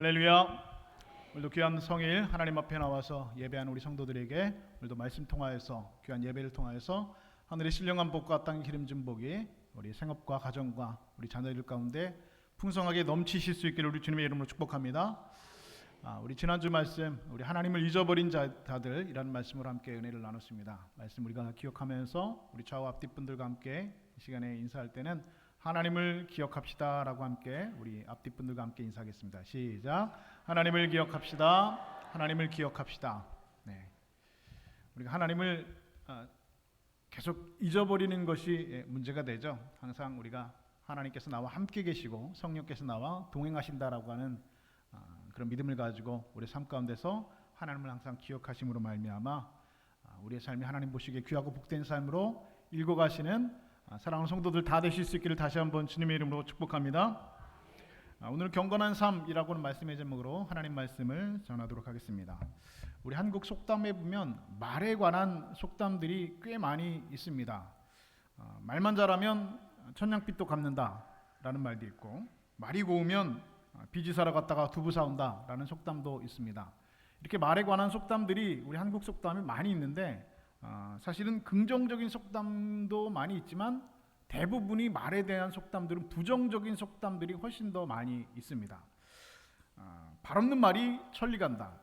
할렐루야. 오늘도 귀한 성일 하나님 앞에 나와서 예배하는 우리 성도들에게 오늘도 말씀 통하여서 귀한 예배를 통하여서 하늘의 신령한 복과 땅의 기름진 복이 우리 생업과 가정과 우리 자녀들 가운데 풍성하게 넘치실 수 있기를 우리 주님의 이름으로 축복합니다. 우리 지난주 말씀, 우리 하나님을 잊어버린 자들이라는 말씀으로 함께 은혜를 나눴습니다. 말씀 우리가 기억하면서 우리 좌우 앞뒤 분들과 함께 이 시간에 인사할 때는 하나님을 기억합시다 라고 함께 우리 앞뒤 분들과 함께 인사하겠습니다. 시작. 하나님을 기억합시다. 하나님을 기억합시다. 네. 우리가 하나님을 계속 잊어버리는 것이 문제가 되죠. 항상 우리가 하나님께서 나와 함께 계시고 성령께서 나와 동행하신다라고 하는 그런 믿음을 가지고 우리 삶 가운데서 하나님을 항상 기억하심으로 말미암아 우리의 삶이 하나님 보시기에 귀하고 복된 삶으로 읽어가시는 사랑하는 성도들 다 되실 수 있기를 다시 한번 주님의 이름으로 축복합니다. 오늘 경건한 삶이라고 하는 말씀의 제목으로 하나님 말씀을 전하도록 하겠습니다. 우리 한국 속담에 보면 말에 관한 속담들이 꽤 많이 있습니다. 말만 잘하면 천냥빚도 갚는다 라는 말도 있고, 말이 고우면 비지 사러 갔다가 두부 사온다 라는 속담도 있습니다. 이렇게 말에 관한 속담들이 우리 한국 속담이 많이 있는데 사실은 긍정적인 속담도 많이 있지만 대부분이 말에 대한 속담들은 부정적인 속담들이 훨씬 더 많이 있습니다. 발 없는 말이 천리 간다.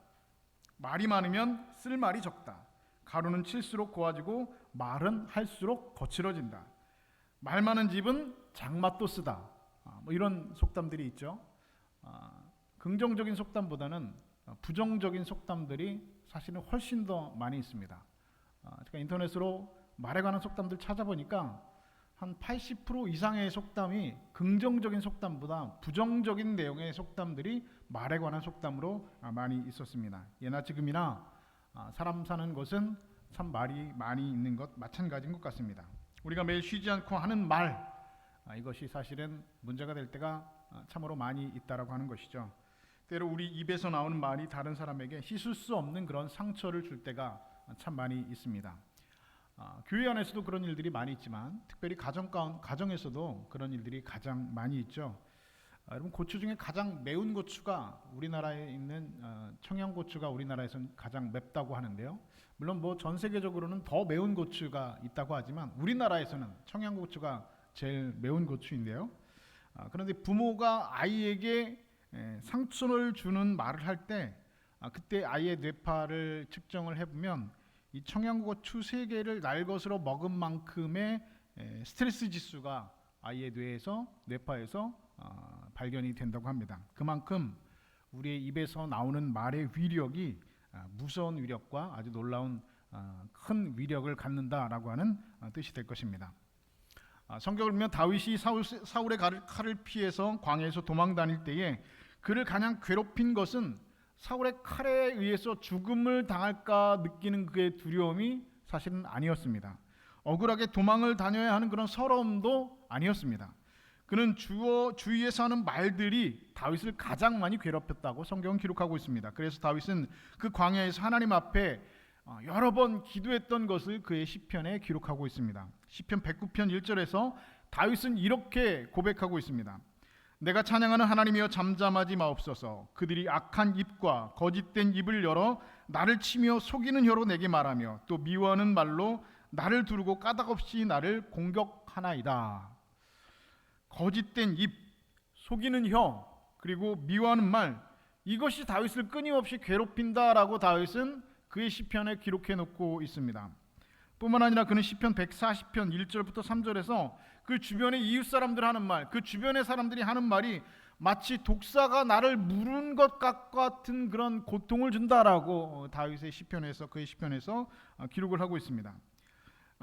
말이 많으면 쓸 말이 적다. 가루는 칠수록 고와지고 말은 할수록 거칠어진다. 말 많은 집은 장맛도 쓰다. 뭐 이런 속담들이 있죠. 긍정적인 속담보다는 부정적인 속담들이 사실은 훨씬 더 많이 있습니다. 제가 인터넷으로 말에 관한 속담들 찾아보니까 한 80% 이상의 속담이 긍정적인 속담보다 부정적인 내용의 속담들이 말에 관한 속담으로 많이 있었습니다. 예나 지금이나 사람 사는 것은 참 말이 많이 있는 것 마찬가지인 것 같습니다. 우리가 매일 쉬지 않고 하는 말, 이것이 사실은 문제가 될 때가 참으로 많이 있다라고 하는 것이죠. 때로 우리 입에서 나오는 말이 다른 사람에게 씻을 수 없는 그런 상처를 줄 때가 참 많이 있습니다. 교회 안에서도 그런 일들이 많이 있지만 특별히 가정에서도 그런 일들이 가장 많이 있죠. 여러분, 고추 중에 가장 매운 고추가 우리나라에 있는 청양고추가 우리나라에서는 가장 맵다고 하는데요. 물론 뭐 전 세계적으로는 더 매운 고추가 있다고 하지만 우리나라에서는 청양고추가 제일 매운 고추인데요. 그런데 부모가 아이에게 상처를 주는 말을 할 때 그때 아이의 뇌파를 측정을 해보면 이 청양고추 3개를 날 것으로 먹은 만큼의 스트레스 지수가 아이의 뇌파에서 발견이 된다고 합니다. 그만큼 우리의 입에서 나오는 말의 위력이 무서운 위력과 아주 놀라운 큰 위력을 갖는다라고 하는 뜻이 될 것입니다. 성경을 보면 다윗이 사울의 칼을 피해서 광야에서 도망 다닐 때에 그를 가장 괴롭힌 것은 사울의 칼에 의해서 죽음을 당할까 느끼는 그의 두려움이 사실은 아니었습니다. 억울하게 도망을 다녀야 하는 그런 서러움도 아니었습니다. 그는 주위에서 하는 말들이 다윗을 가장 많이 괴롭혔다고 성경은 기록하고 있습니다. 그래서 다윗은 그 광야에서 하나님 앞에 여러 번 기도했던 것을 그의 시편에 기록하고 있습니다. 시편 109편 1절에서 다윗은 이렇게 고백하고 있습니다. 내가 찬양하는 하나님이여 잠잠하지 마옵소서. 그들이 악한 입과 거짓된 입을 열어 나를 치며 속이는 혀로 내게 말하며 또 미워하는 말로 나를 두르고 까닭없이 나를 공격하나이다. 거짓된 입, 속이는 혀, 그리고 미워하는 말, 이것이 다윗을 끊임없이 괴롭힌다라고 다윗은 그의 시편에 기록해 놓고 있습니다. 뿐만 아니라 그는 시편 140편 1절부터 3절에서 그 주변의 이웃 사람들 하는 말, 그 주변의 사람들이 하는 말이 마치 독사가 나를 물은 것 같은 그런 고통을 준다라고 다윗의 시편에서 그의 시편에서 기록을 하고 있습니다.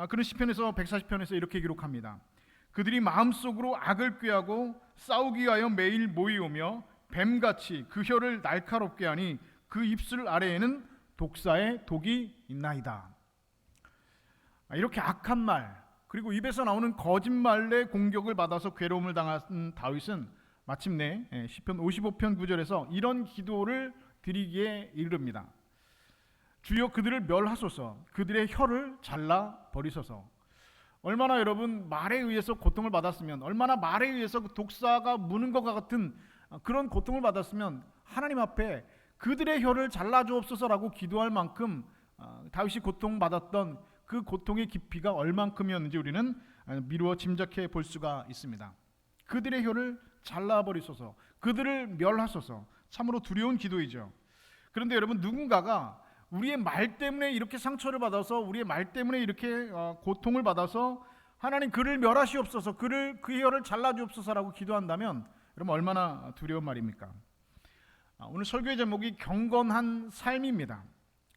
그는 시편에서 140편에서 이렇게 기록합니다. 그들이 마음속으로 악을 꾀하고 싸우기 위하여 매일 모이오며 뱀같이 그 혀를 날카롭게 하니 그 입술 아래에는 독사의 독이 있나이다. 이렇게 악한 말, 그리고 입에서 나오는 거짓말의 공격을 받아서 괴로움을 당한 다윗은 마침내 시편 55편 9절에서 이런 기도를 드리기에 이르릅니다. 주여 그들을 멸하소서. 그들의 혀를 잘라 버리소서. 얼마나 여러분 말에 의해서 고통을 받았으면, 얼마나 말에 의해서 독사가 무는 것 같은 그런 고통을 받았으면 하나님 앞에 그들의 혀를 잘라주옵소서라고 기도할 만큼 다윗이 고통받았던 그 고통의 깊이가 얼만큼이었는지 우리는 미루어 짐작해 볼 수가 있습니다. 그들의 혀를 잘라버리소서, 그들을 멸하소서. 참으로 두려운 기도이죠. 그런데 여러분, 누군가가 우리의 말 때문에 이렇게 상처를 받아서, 우리의 말 때문에 이렇게 고통을 받아서 하나님 그를 멸하시옵소서, 그 혀를 잘라주옵소서라고 기도한다면 여러분 얼마나 두려운 말입니까? 오늘 설교의 제목이 경건한 삶입니다.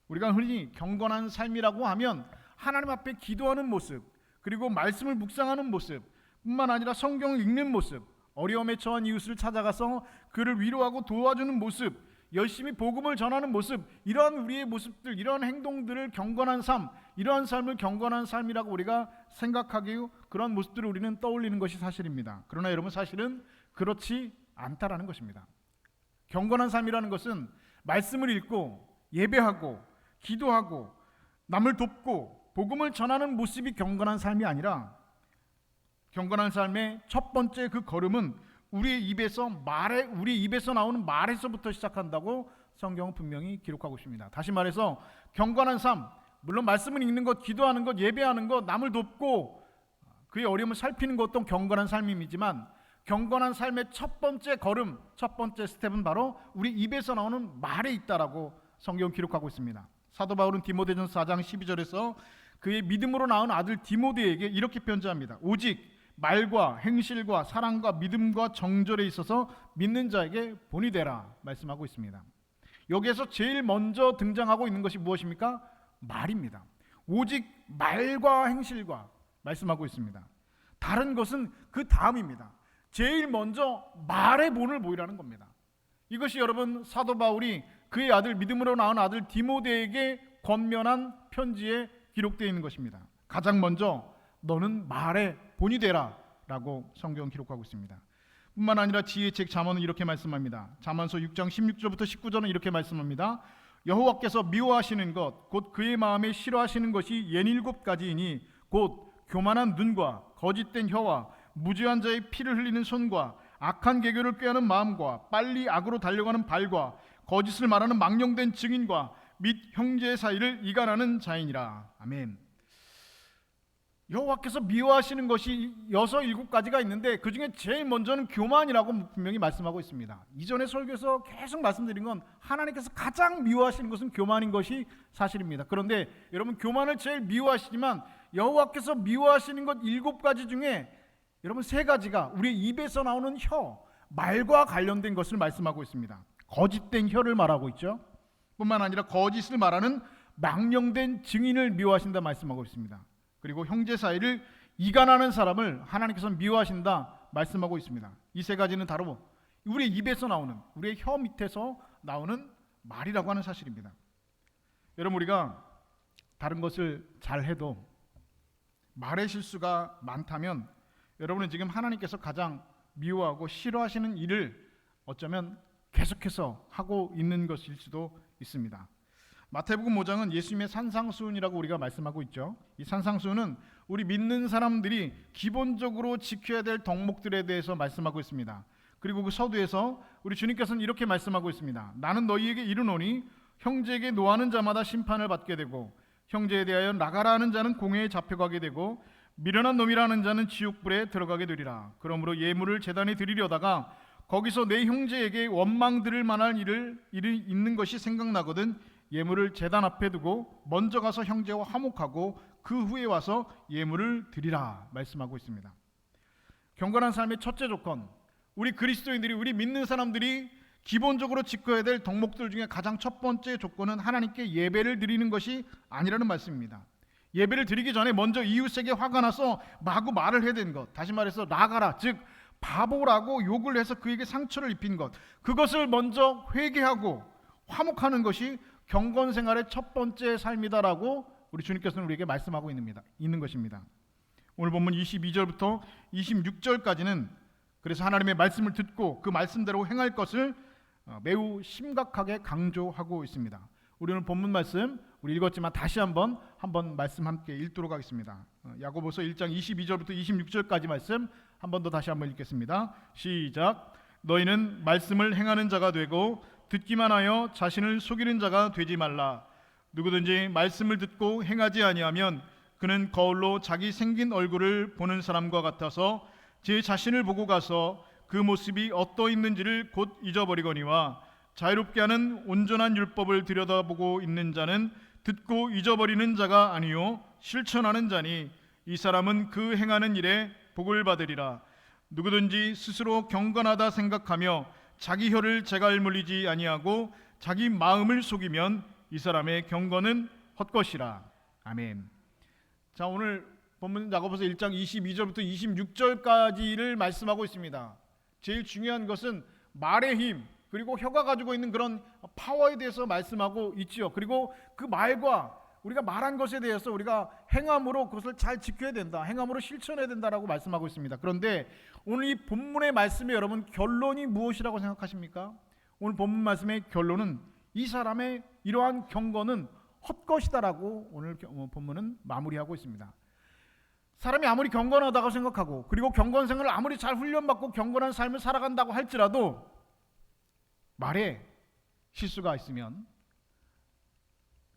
우리가 흔히 경건한 삶이라고 하면 하나님 앞에 기도하는 모습, 그리고 말씀을 묵상하는 모습 뿐만 아니라 성경을 읽는 모습, 어려움에 처한 이웃을 찾아가서 그를 위로하고 도와주는 모습, 열심히 복음을 전하는 모습, 이러한 우리의 모습들, 이러한 행동들을 경건한 삶, 이러한 삶을 경건한 삶이라고 우리가 생각하기에 그런 모습들을 우리는 떠올리는 것이 사실입니다. 그러나 여러분, 사실은 그렇지 않다라는 것입니다. 경건한 삶이라는 것은 말씀을 읽고 예배하고 기도하고 남을 돕고 복음을 전하는 모습이 경건한 삶이 아니라, 경건한 삶의 첫 번째 그 걸음은 우리 입에서 나오는 말에서부터 시작한다고 성경은 분명히 기록하고 있습니다. 다시 말해서 경건한 삶, 물론 말씀을 읽는 것, 기도하는 것, 예배하는 것, 남을 돕고 그의 어려움을 살피는 것도 경건한 삶이지만, 경건한 삶의 첫 번째 걸음, 첫 번째 스텝은 바로 우리 입에서 나오는 말에 있다라고 성경은 기록하고 있습니다. 사도 바울은 디모데전서 4장 12절에서 그의 믿음으로 낳은 아들 디모데에게 이렇게 편지합니다. 오직 말과 행실과 사랑과 믿음과 정절에 있어서 믿는 자에게 본이 되라 말씀하고 있습니다. 여기에서 제일 먼저 등장하고 있는 것이 무엇입니까? 말입니다. 오직 말과 행실과 말씀하고 있습니다. 다른 것은 그 다음입니다. 제일 먼저 말의 본을 보이라는 겁니다. 이것이 여러분 사도 바울이 그의 아들, 믿음으로 낳은 아들 디모데에게 권면한 편지에 기록되어 있는 것입니다. 가장 먼저 너는 말의 본이 되라 라고 성경은 기록하고 있습니다. 뿐만 아니라 지혜의 책 잠언은 이렇게 말씀합니다. 잠언서 6장 16절부터 19절은 이렇게 말씀합니다. 여호와께서 미워하시는 것 곧 그의 마음에 싫어하시는 것이 67가지이니 곧 교만한 눈과 거짓된 혀와 무죄한 자의 피를 흘리는 손과 악한 계교를 꾀하는 마음과 빨리 악으로 달려가는 발과 거짓을 말하는 망령된 증인과 및 형제의 사이를 이간하는 자이니라. 아멘. 여호와께서 미워하시는 것이 6, 7가지가 있는데 그 중에 제일 먼저는 교만이라고 분명히 말씀하고 있습니다. 이전에 설교에서 계속 말씀드린 건 하나님께서 가장 미워하시는 것은 교만인 것이 사실입니다. 그런데 여러분, 교만을 제일 미워하시지만 여호와께서 미워하시는 것 7가지 중에 여러분 3가지가 우리 입에서 나오는 혀, 말과 관련된 것을 말씀하고 있습니다. 거짓된 혀를 말하고 있죠. 뿐만 아니라 거짓을 말하는 망령된 증인을 미워하신다 말씀하고 있습니다. 그리고 형제 사이를 이간하는 사람을 하나님께서 미워하신다 말씀하고 있습니다. 이 3가지는 바로 우리 입에서 나오는, 우리의 혀 밑에서 나오는 말이라고 하는 사실입니다. 여러분, 우리가 다른 것을 잘해도 말의 실수가 많다면 여러분은 지금 하나님께서 가장 미워하고 싫어하시는 일을 어쩌면 계속해서 하고 있는 것일 수도 있습니다. 마태복음 5장은 예수님의 산상수훈이라고 우리가 말씀하고 있죠. 이 산상수훈은 우리 믿는 사람들이 기본적으로 지켜야 될 덕목들에 대해서 말씀하고 있습니다. 그리고 그 서두에서 우리 주님께서는 이렇게 말씀하고 있습니다. 나는 너희에게 이르노니 형제에게 노하는 자마다 심판을 받게 되고 형제에 대하여 나가라 하는 자는 공회에 잡혀가게 되고 미련한 놈이라는 자는 지옥불에 들어가게 되리라. 그러므로 예물을 제단에 드리려다가 거기서 내 형제에게 원망 들을 만한 일이 있는 것이 생각나거든 예물을 제단 앞에 두고 먼저 가서 형제와 화목하고 그 후에 와서 예물을 드리라 말씀하고 있습니다. 경건한 삶의 첫째 조건, 우리 그리스도인들이, 우리 믿는 사람들이 기본적으로 지켜야 될 덕목들 중에 가장 첫 번째 조건은 하나님께 예배를 드리는 것이 아니라는 말씀입니다. 예배를 드리기 전에 먼저 이웃에게 화가 나서 마구 말을 해야 되는 것, 다시 말해서 나가라, 즉 바보라고 욕을 해서 그에게 상처를 입힌 것, 그것을 먼저 회개하고 화목하는 것이 경건 생활의 첫 번째 삶이다라고 우리 주님께서는 우리에게 말씀하고 있는 것입니다. 오늘 본문 22절부터 26절까지는 그래서 하나님의 말씀을 듣고 그 말씀대로 행할 것을 매우 심각하게 강조하고 있습니다. 우리 오늘 본문 말씀 우리 읽었지만 다시 한번 말씀 함께 읽도록 하겠습니다. 야고보서 1장 22절부터 26절까지 말씀 한 번 더 다시 한번 읽겠습니다. 시작. 너희는 말씀을 행하는 자가 되고 듣기만 하여 자신을 속이는 자가 되지 말라. 누구든지 말씀을 듣고 행하지 아니하면 그는 거울로 자기 생긴 얼굴을 보는 사람과 같아서 제 자신을 보고 가서 그 모습이 어떠 있는지를 곧 잊어버리거니와 자유롭게 하는 온전한 율법을 들여다보고 있는 자는 듣고 잊어버리는 자가 아니요 실천하는 자니 이 사람은 그 행하는 일에 복을 받으리라. 누구든지 스스로 경건하다 생각하며 자기 혀를 제갈 물리지 아니하고 자기 마음을 속이면 이 사람의 경건은 헛것이라. 아멘. 자, 오늘 본문 야고보서 1장 22절부터 26절까지를 말씀하고 있습니다. 제일 중요한 것은 말의 힘, 그리고 혀가 가지고 있는 그런 파워에 대해서 말씀하고 있지요. 그리고 그 말과 우리가 말한 것에 대해서 우리가 행함으로 그것을 잘 지켜야 된다, 행함으로 실천해야 된다라고 말씀하고 있습니다. 그런데 오늘 이 본문의 말씀에 여러분 결론이 무엇이라고 생각하십니까? 오늘 본문 말씀의 결론은 이 사람의 이러한 경건은 헛것이다라고 오늘 본문은 마무리하고 있습니다. 사람이 아무리 경건하다고 생각하고 그리고 경건생활을 아무리 잘 훈련받고 경건한 삶을 살아간다고 할지라도 말에 실수가 있으면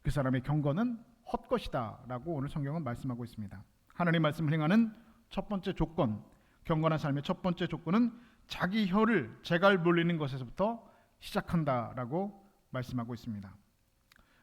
그 사람의 경건은 헛것이다 라고 오늘 성경은 말씀하고 있습니다. 하나님 말씀을 행하는 첫 번째 조건, 경건한 삶의 첫 번째 조건은 자기 혀를 제갈 물리는 것에서부터 시작한다라고 말씀하고 있습니다.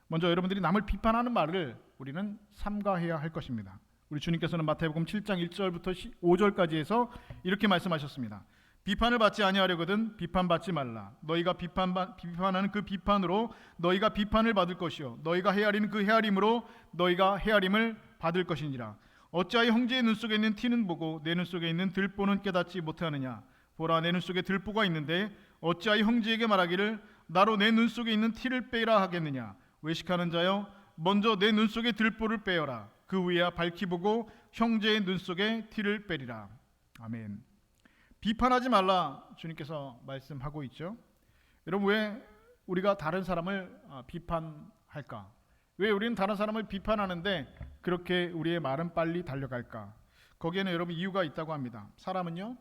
먼저 여러분들이 남을 비판하는 말을 우리는 삼가해야 할 것입니다. 우리 주님께서는 마태복음 7장 1절부터 5절까지 해서 이렇게 말씀하셨습니다. 비판을 받지 아니하려거든 비판받지 말라. 너희가 비판하는 그 비판으로 너희가 비판을 받을 것이요 너희가 헤아리는 그 헤아림으로 너희가 헤아림을 받을 것이니라. 어찌하여 형제의 눈 속에 있는 티는 보고 내 눈 속에 있는 들보는 깨닫지 못하느냐. 보라, 내 눈 속에 들보가 있는데 어찌하여 형제에게 말하기를 나로 내 눈 속에 있는 티를 빼라 하겠느냐. 외식하는 자여, 먼저 내 눈 속에 들보를 빼어라. 그 위에야 밝히 보고 형제의 눈 속에 티를 빼리라. 아멘. 비판하지 말라 주님께서 말씀하고 있죠. 여러분, 왜 우리가 다른 사람을 비판할까? 왜 우리는 다른 사람을 비판하는데 그렇게 우리의 말은 빨리 달려갈까? 거기에는 여러분 이유가 있다고 합니다. 사람은요,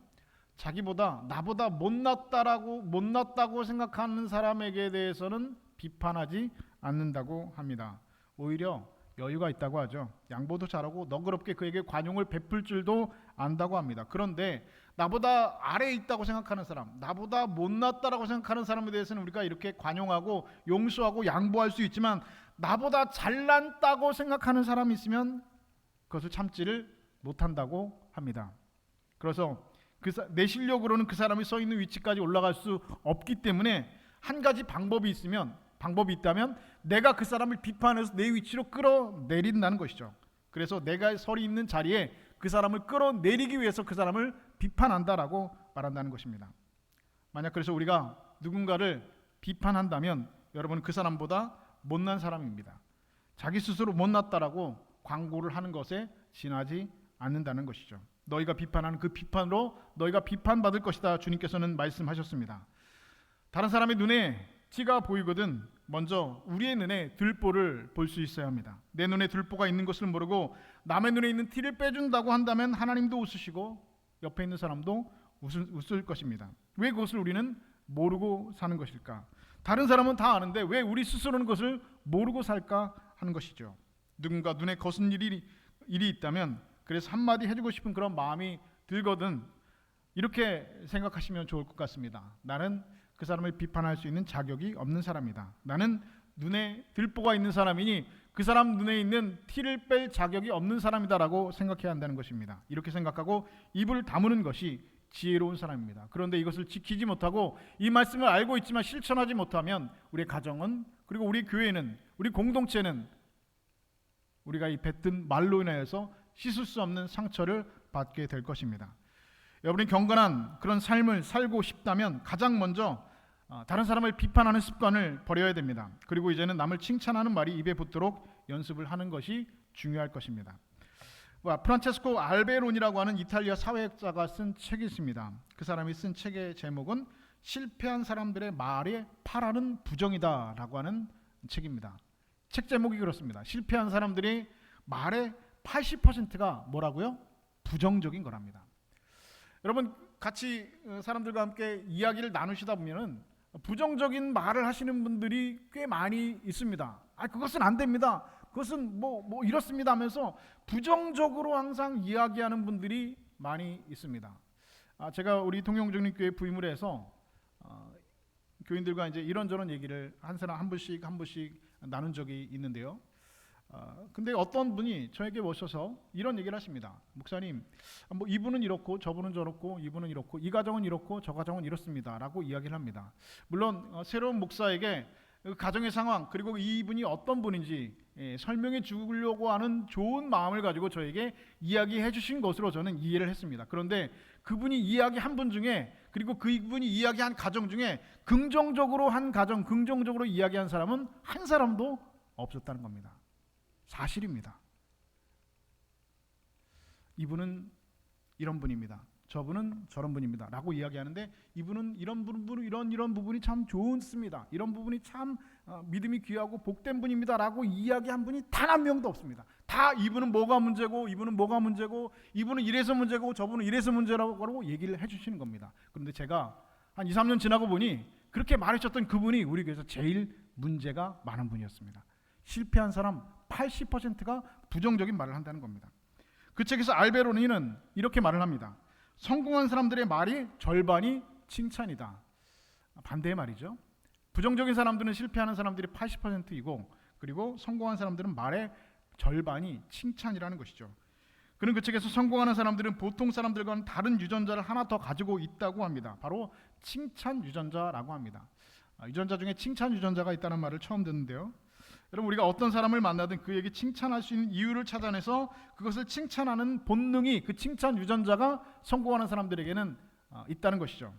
자기보다 나보다 못났다고 생각하는 사람에게 대해서는 비판하지 않는다고 합니다. 오히려 여유가 있다고 하죠. 양보도 잘하고 너그럽게 그에게 관용을 베풀 줄도 안다고 합니다. 그런데 나보다 아래에 있다고 생각하는 사람, 나보다 못났다라고 생각하는 사람에 대해서는 우리가 이렇게 관용하고 용서하고 양보할 수 있지만 나보다 잘났다고 생각하는 사람이 있으면 그것을 참지를 못한다고 합니다. 그래서 내 실력으로는 그 사람이 서 있는 위치까지 올라갈 수 없기 때문에 한 가지 방법이 있다면 내가 그 사람을 비판해서 내 위치로 끌어내린다는 것이죠. 그래서 내가 서 있는 자리에 그 사람을 끌어내리기 위해서 그 사람을 비판한다라고 말한다는 것입니다. 만약 그래서 우리가 누군가를 비판한다면 여러분, 그 사람보다 못난 사람입니다. 자기 스스로 못났다라고 광고를 하는 것에 지나지 않는다는 것이죠. 너희가 비판하는 그 비판으로 너희가 비판받을 것이다 주님께서는 말씀하셨습니다. 다른 사람의 눈에 티가 보이거든 먼저 우리의 눈에 들보를 볼 수 있어야 합니다. 내 눈에 들보가 있는 것을 모르고 남의 눈에 있는 티를 빼준다고 한다면 하나님도 웃으시고 옆에 있는 사람도 웃을 것입니다. 왜 그것을 우리는 모르고 사는 것일까? 다른 사람은 다 아는데 왜 우리 스스로는 그것을 모르고 살까 하는 것이죠. 누군가 눈에 거슬린 일이 있다면 그래서 한마디 해주고 싶은 그런 마음이 들거든 이렇게 생각하시면 좋을 것 같습니다. 나는 그 사람을 비판할 수 있는 자격이 없는 사람이다. 나는 눈에 들보가 있는 사람이니 그 사람 눈에 있는 티를 뺄 자격이 없는 사람이다라고 생각해야 한다는 것입니다. 이렇게 생각하고 입을 다무는 것이 지혜로운 사람입니다. 그런데 이것을 지키지 못하고 이 말씀을 알고 있지만 실천하지 못하면 우리의 가정은, 그리고 우리 교회는, 우리 공동체는 우리가 이 뱉은 말로 인하여서 씻을 수 없는 상처를 받게 될 것입니다. 여러분이 경건한 그런 삶을 살고 싶다면 가장 먼저 다른 사람을 비판하는 습관을 버려야 됩니다. 그리고 이제는 남을 칭찬하는 말이 입에 붙도록 연습을 하는 것이 중요할 것입니다. 프란체스코 알베론이라고 하는 이탈리아 사회학자가 쓴 책이 있습니다. 그 사람이 쓴 책의 제목은 실패한 사람들의 말에 파라는 부정이다 라고 하는 책입니다. 책 제목이 그렇습니다. 실패한 사람들이 말의 80%가 뭐라고요? 부정적인 거랍니다. 여러분, 같이 사람들과 함께 이야기를 나누시다 보면은 부정적인 말을 하시는 분들이 꽤 많이 있습니다. 그것은 안 됩니다. 그것은 뭐 이렇습니다 하면서 부정적으로 항상 이야기하는 분들이 많이 있습니다. 제가 우리 통영정립교회 부임을 해서 교인들과 이제 이런저런 얘기를 한 사람 한 분씩 나눈 적이 있는데요. 근데 어떤 분이 저에게 오셔서 이런 얘기를 하십니다. 목사님, 뭐 이분은 이렇고 저분은 저렇고 이분은 이렇고 이 가정은 이렇고 저 가정은 이렇습니다라고 이야기를 합니다. 물론 새로운 목사에게 그 가정의 상황 그리고 이분이 어떤 분인지 설명해 주려고 하는 좋은 마음을 가지고 저에게 이야기해 주신 것으로 저는 이해를 했습니다. 그런데 그분이 이야기한 분 중에 그리고 그분이 이야기한 가정 중에 긍정적으로 한 가정, 긍정적으로 이야기한 사람은 한 사람도 없었다는 겁니다. 사실입니다. 이분은 이런 분입니다. 저분은 저런 분입니다. 라고 이야기하는데 이분은 이런 부분, 이런 부분이 참 좋습니다. 이런 부분이 참 믿음이 귀하고 복된 분입니다. 라고 이야기한 분이 단 한 명도 없습니다. 다 이분은 뭐가 문제고 이분은 뭐가 문제고 이분은 이래서 문제고 저분은 이래서 문제라고 얘기를 해주시는 겁니다. 그런데 제가 한 2, 3년 지나고 보니 그렇게 말하셨던 그분이 우리 교회에서 제일 문제가 많은 분이었습니다. 실패한 사람 80%가 부정적인 말을 한다는 겁니다. 그 책에서 알베로니는 이렇게 말을 합니다. 성공한 사람들의 말이 절반이 칭찬이다. 반대의 말이죠. 부정적인 사람들은 실패하는 사람들이 80%이고 그리고 성공한 사람들은 말의 절반이 칭찬이라는 것이죠. 그는 그 책에서 성공하는 사람들은 보통 사람들과는 다른 유전자를 하나 더 가지고 있다고 합니다. 바로 칭찬 유전자라고 합니다. 유전자 중에 칭찬 유전자가 있다는 말을 처음 듣는데요. 여러분, 우리가 어떤 사람을 만나든 그에게 칭찬할 수 있는 이유를 찾아내서 그것을 칭찬하는 본능이, 그 칭찬 유전자가 성공하는 사람들에게는 있다는 것이죠.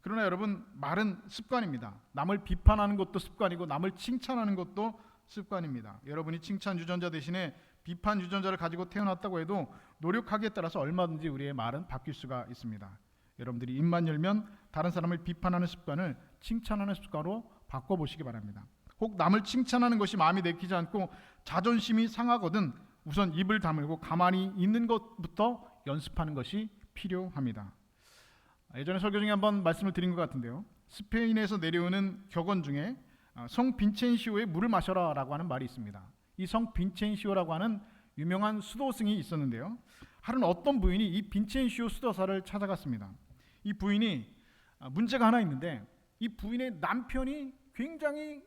그러나 여러분, 말은 습관입니다. 남을 비판하는 것도 습관이고 남을 칭찬하는 것도 습관입니다. 여러분이 칭찬 유전자 대신에 비판 유전자를 가지고 태어났다고 해도 노력하기에 따라서 얼마든지 우리의 말은 바뀔 수가 있습니다. 여러분들이 입만 열면 다른 사람을 비판하는 습관을 칭찬하는 습관으로 바꿔보시기 바랍니다. 혹 남을 칭찬하는 것이 마음에 내키지 않고 자존심이 상하거든 우선 입을 다물고 가만히 있는 것부터 연습하는 것이 필요합니다. 예전에 설교 중에 한번 말씀을 드린 것 같은데요. 스페인에서 내려오는 격언 중에 성 빈첸시오의 물을 마셔라 라고 하는 말이 있습니다. 이 성 빈첸시오라고 하는 유명한 수도승이 있었는데요. 하루는 어떤 부인이 이 빈첸시오 수도사를 찾아갔습니다. 이 부인이 문제가 하나 있는데 이 부인의 남편이 굉장히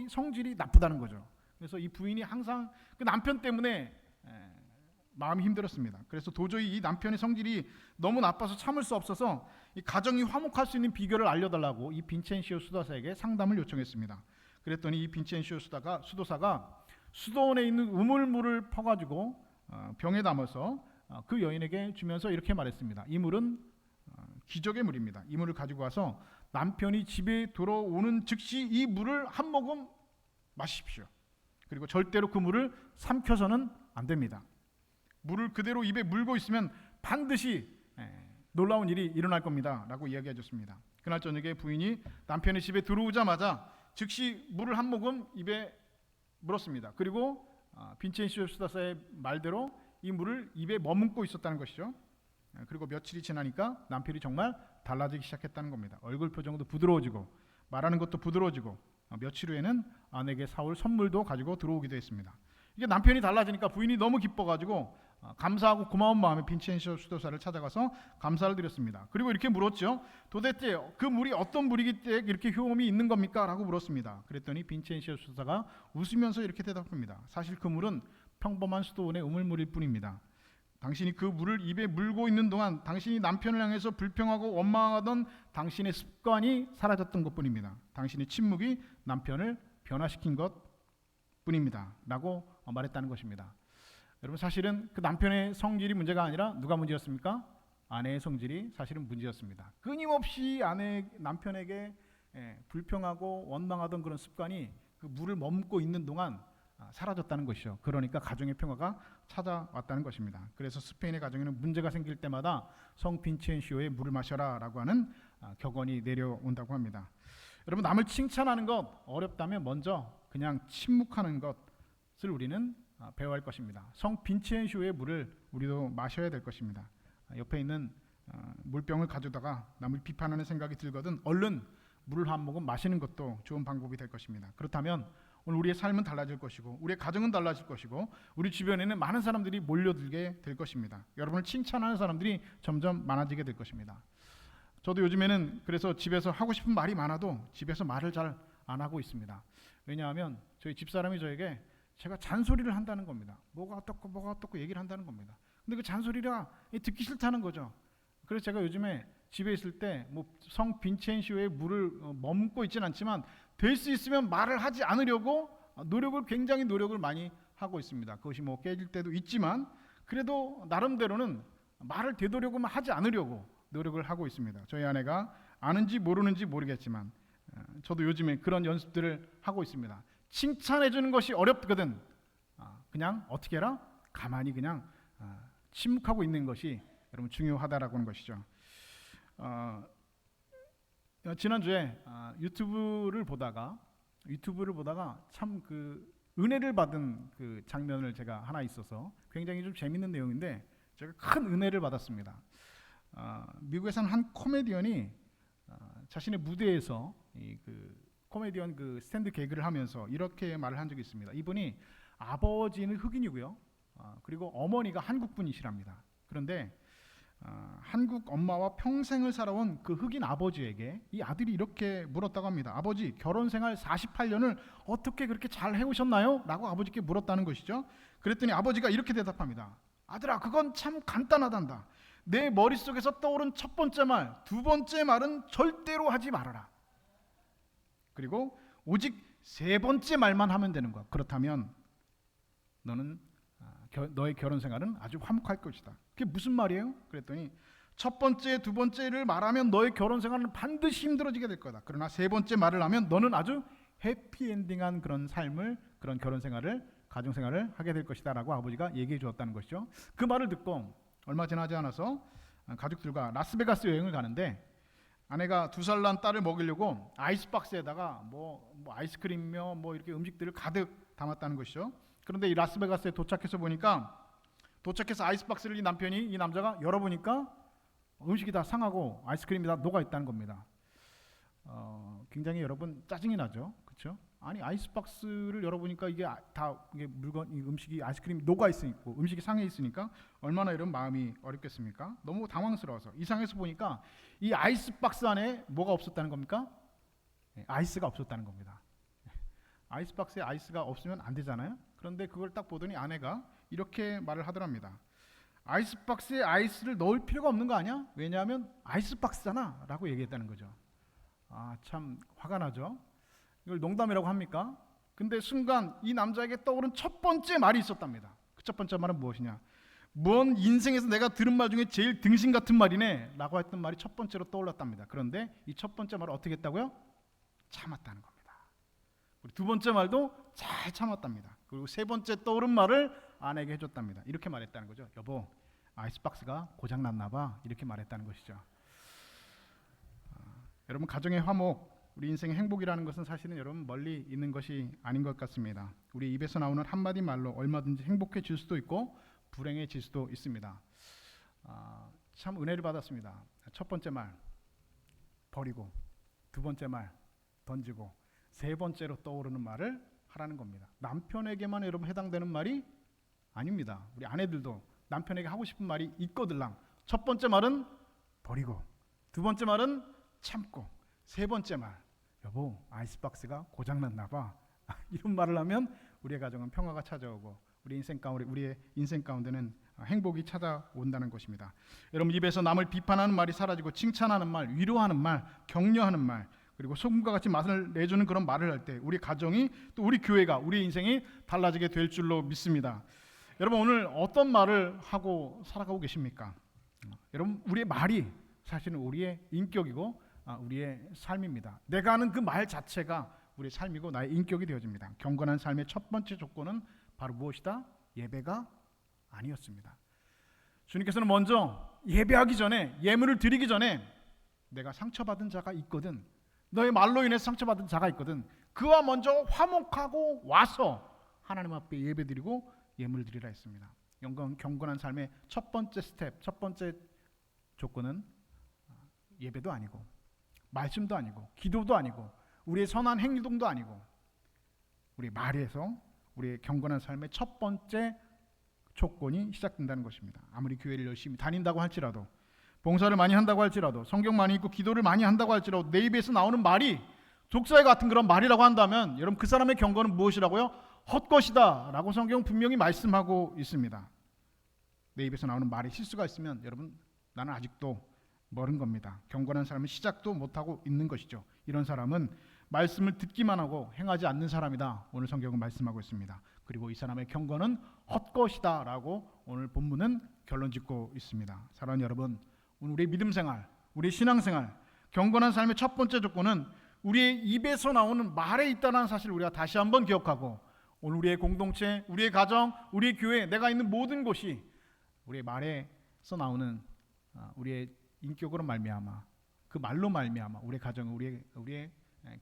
성질이 나쁘다는 거죠. 그래서 이 부인이 항상 그 남편 때문에 마음이 힘들었습니다. 그래서 도저히 이 남편의 성질이 너무 나빠서 참을 수 없어서 이 가정이 화목할 수 있는 비결을 알려달라고 이 빈첸시오 수도사에게 상담을 요청했습니다. 그랬더니 이 빈첸시오 수도사가 수도원에 있는 우물물을 퍼가지고 병에 담아서 그 여인에게 주면서 이렇게 말했습니다. 이 물은 기적의 물입니다. 이 물을 가지고 와서 남편이 집에 돌아오는 즉시 이 물을 한 모금 마십시오. 그리고 절대로 그 물을 삼켜서는 안 됩니다. 물을 그대로 입에 물고 있으면 반드시 놀라운 일이 일어날 겁니다. 라고 이야기해 줬습니다. 그날 저녁에 부인이 남편의 집에 들어오자마자 즉시 물을 한 모금 입에 물었습니다. 그리고 빈첸시오 수다사의 말대로 이 물을 입에 머금고 있었다는 것이죠. 그리고 며칠이 지나니까 남편이 정말 달라지기 시작했다는 겁니다. 얼굴 표정도 부드러워지고 말하는 것도 부드러워지고 며칠 후에는 아내에게 사올 선물도 가지고 들어오기도 했습니다. 이게 남편이 달라지니까 부인이 너무 기뻐가지고 감사하고 고마운 마음에 빈첸시오 수도사를 찾아가서 감사를 드렸습니다. 그리고 이렇게 물었죠. 도대체 그 물이 어떤 물이기 때문에 이렇게 효험이 있는 겁니까? 라고 물었습니다. 그랬더니 빈첸시오 수도사가 웃으면서 이렇게 대답합니다. 사실 그 물은 평범한 수도원의 우물물일 뿐입니다. 당신이 그 물을 입에 물고 있는 동안 당신이 남편을 향해서 불평하고 원망하던 당신의 습관이 사라졌던 것뿐입니다. 당신의 침묵이 남편을 변화시킨 것뿐입니다. 라고 말했다는 것입니다. 여러분, 사실은 그 남편의 성질이 문제가 아니라 누가 문제였습니까? 아내의 성질이 사실은 문제였습니다. 끊임없이 남편에게 불평하고 원망하던 그런 습관이 그 물을 머금고 있는 동안 사라졌다는 것이죠. 그러니까 가정의 평화가 찾아왔다는 것입니다. 그래서 스페인의 가정에는 문제가 생길 때마다 성 빈첸시오의 물을 마셔라 라고 하는 격언이 내려온다고 합니다. 여러분, 남을 칭찬하는 것 어렵다면 먼저 그냥 침묵하는 것을 우리는 배워야 할 것입니다. 성 빈첸시오의 물을 우리도 마셔야 될 것입니다. 옆에 있는 물병을 가져다가 남을 비판하는 생각이 들거든 얼른 물을 한 모금 마시는 것도 좋은 방법이 될 것입니다. 그렇다면 오늘 우리의 삶은 달라질 것이고 우리의 가정은 달라질 것이고 우리 주변에는 많은 사람들이 몰려들게 될 것입니다. 여러분을 칭찬하는 사람들이 점점 많아지게 될 것입니다. 저도 요즘에는 그래서 집에서 하고 싶은 말이 많아도 집에서 말을 잘 안 하고 있습니다. 왜냐하면 저희 집사람이 저에게 제가 잔소리를 한다는 겁니다. 뭐가 어떻고 얘기를 한다는 겁니다. 근데 그 잔소리가 듣기 싫다는 거죠. 그래서 제가 요즘에 집에 있을 때 뭐 성 빈첸시오의 물을 머금고 있지는 않지만 될 수 있으면 말을 하지 않으려고 굉장히 노력을 많이 하고 있습니다. 그것이 뭐 깨질 때도 있지만 그래도 나름대로는 말을 되도록이면 하지 않으려고 노력을 하고 있습니다. 저희 아내가 아는지 모르는지 모르겠지만 저도 요즘에 그런 연습들을 하고 있습니다. 칭찬해 주는 것이 어렵거든. 그냥 어떻게 해라? 가만히 그냥 침묵하고 있는 것이 여러분 중요하다라고 하는 것이죠. 지난주에 유튜브를 보다가 참 그 은혜를 받은 그 장면을 제가 하나 있어서 굉장히 좀 재밌는 내용인데 제가 큰 은혜를 받았습니다. 미국에 사는 한 코미디언이 자신의 무대에서 그 코미디언 그 스탠드 개그를 하면서 이렇게 말을 한 적이 있습니다. 이분이 아버지는 흑인이고요. 그리고 어머니가 한국 분이시랍니다. 그런데 한국 엄마와 평생을 살아온 그 흑인 아버지에게 이 아들이 이렇게 물었다고 합니다. 아버지, 결혼 생활 48년을 어떻게 그렇게 잘 해오셨나요? 라고 아버지께 물었다는 것이죠. 그랬더니 아버지가 이렇게 대답합니다. 아들아, 그건 참 간단하단다. 내 머릿속에서 떠오른 첫 번째 말, 두 번째 말은 절대로 하지 말아라. 그리고 오직 세 번째 말만 하면 되는 거야. 그렇다면 너의 결혼 생활은 아주 화목할 것이다. 그게 무슨 말이에요? 그랬더니 첫 번째, 두 번째를 말하면 너의 결혼 생활은 반드시 힘들어지게 될 거다. 그러나 세 번째 말을 하면 너는 아주 해피엔딩한 그런 삶을, 그런 결혼 생활을, 가정 생활을 하게 될 것이다 라고 아버지가 얘기해 주었다는 것이죠. 그 말을 듣고 얼마 지나지 않아서 가족들과 라스베가스 여행을 가는데 아내가 2살 난 딸을 먹이려고 아이스박스에다가 뭐 아이스크림이며 뭐 이렇게 음식들을 가득 담았다는 것이죠. 그런데 이 라스베가스에 도착해서 아이스박스를 이 남자가 열어보니까 음식이 다 상하고 아이스크림이 다 녹아 있다는 겁니다. 굉장히 여러분 짜증이 나죠, 그렇죠? 아니 아이스박스를 열어보니까 이게 음식이 아이스크림이 녹아 있으니까 음식이 상해 있으니까 얼마나 이런 마음이 어렵겠습니까? 너무 당황스러워서 이상해서 보니까 이 아이스박스 안에 뭐가 없었다는 겁니까? 아이스가 없었다는 겁니다. 아이스박스에 아이스가 없으면 안 되잖아요. 그런데 그걸 딱 보더니 아내가 이렇게 말을 하더랍니다. 아이스박스에 아이스를 넣을 필요가 없는 거 아니야? 왜냐하면 아이스박스잖아 라고 얘기했다는 거죠. 참 화가 나죠. 이걸 농담이라고 합니까? 근데 순간 이 남자에게 떠오른 첫 번째 말이 있었답니다. 그 첫 번째 말은 무엇이냐? 뭔 인생에서 내가 들은 말 중에 제일 등신 같은 말이네 라고 했던 말이 첫 번째로 떠올랐답니다. 그런데 이 첫 번째 말을 어떻게 했다고요? 참았다는 겁니다. 그리고 두 번째 말도 잘 참았답니다. 그리고 세 번째 떠오른 말을 아내에게 해줬답니다. 이렇게 말했다는 거죠. 여보, 아이스박스가 고장났나 봐. 이렇게 말했다는 것이죠. 여러분, 가정의 화목, 우리 인생의 행복이라는 것은 사실은 여러분 멀리 있는 것이 아닌 것 같습니다. 우리 입에서 나오는 한마디 말로 얼마든지 행복해질 수도 있고 불행해질 수도 있습니다. 참 은혜를 받았습니다. 첫 번째 말 버리고, 두 번째 말 던지고, 세 번째로 떠오르는 말을 하라는 겁니다. 남편에게만 여러분 해당되는 말이 아닙니다. 우리 아내들도 남편에게 하고 싶은 말이 있거들랑. 첫 번째 말은 버리고, 두 번째 말은 참고, 세 번째 말, 여보 아이스박스가 고장났나 봐. 이런 말을 하면 우리의 가정은 평화가 찾아오고 우리의 인생 가운데는 행복이 찾아온다는 것입니다. 여러분, 입에서 남을 비판하는 말이 사라지고 칭찬하는 말, 위로하는 말, 격려하는 말, 그리고 소금과 같이 맛을 내주는 그런 말을 할 때 우리 가정이, 또 우리 교회가, 우리 인생이 달라지게 될 줄로 믿습니다. 여러분, 오늘 어떤 말을 하고 살아가고 계십니까? 여러분, 우리의 말이 사실은 우리의 인격이고 우리의 삶입니다. 내가 하는 그 말 자체가 우리의 삶이고 나의 인격이 되어집니다. 경건한 삶의 첫 번째 조건은 바로 무엇이다? 예배가 아니었습니다. 주님께서는 먼저 예배하기 전에, 예물을 드리기 전에 내가 상처받은 자가 있거든, 너의 말로 인해서 상처받은 자가 있거든, 그와 먼저 화목하고 와서 하나님 앞에 예배드리고 예물 드리라 했습니다. 경건한 삶의 첫 번째 스텝, 첫 번째 조건은 예배도 아니고 말씀도 아니고 기도도 아니고 우리의 선한 행동도 아니고 우리 말에서 우리의 경건한 삶의 첫 번째 조건이 시작된다는 것입니다. 아무리 교회를 열심히 다닌다고 할지라도, 봉사를 많이 한다고 할지라도, 성경 많이 읽고 기도를 많이 한다고 할지라도 내 입에서 나오는 말이 독사의 같은 그런 말이라고 한다면 여러분 그 사람의 경건은 무엇이라고요? 헛것이다 라고 성경은 분명히 말씀하고 있습니다. 내 입에서 나오는 말에 실수가 있으면 여러분 나는 아직도 멀은 겁니다. 경건한 사람은 시작도 못하고 있는 것이죠. 이런 사람은 말씀을 듣기만 하고 행하지 않는 사람이다. 오늘 성경은 말씀하고 있습니다. 그리고 이 사람의 경건은 헛것이다 라고 오늘 본문은 결론 짓고 있습니다. 사랑하는 여러분, 오늘 우리의 믿음 생활, 우리의 신앙 생활, 경건한 삶의 첫 번째 조건은 우리의 입에서 나오는 말에 있다는 사실을 우리가 다시 한번 기억하고 오늘 우리의 공동체, 우리의 가정, 우리의 교회, 내가 있는 모든 곳이 우리의 말에서 나오는 우리의 인격으로 말미암아 그 말로 말미암아 우리의 가정, 우리의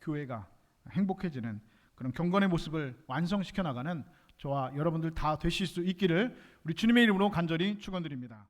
교회가 행복해지는 그런 경건의 모습을 완성시켜 나가는 저와 여러분들 다 되실 수 있기를 우리 주님의 이름으로 간절히 축원드립니다.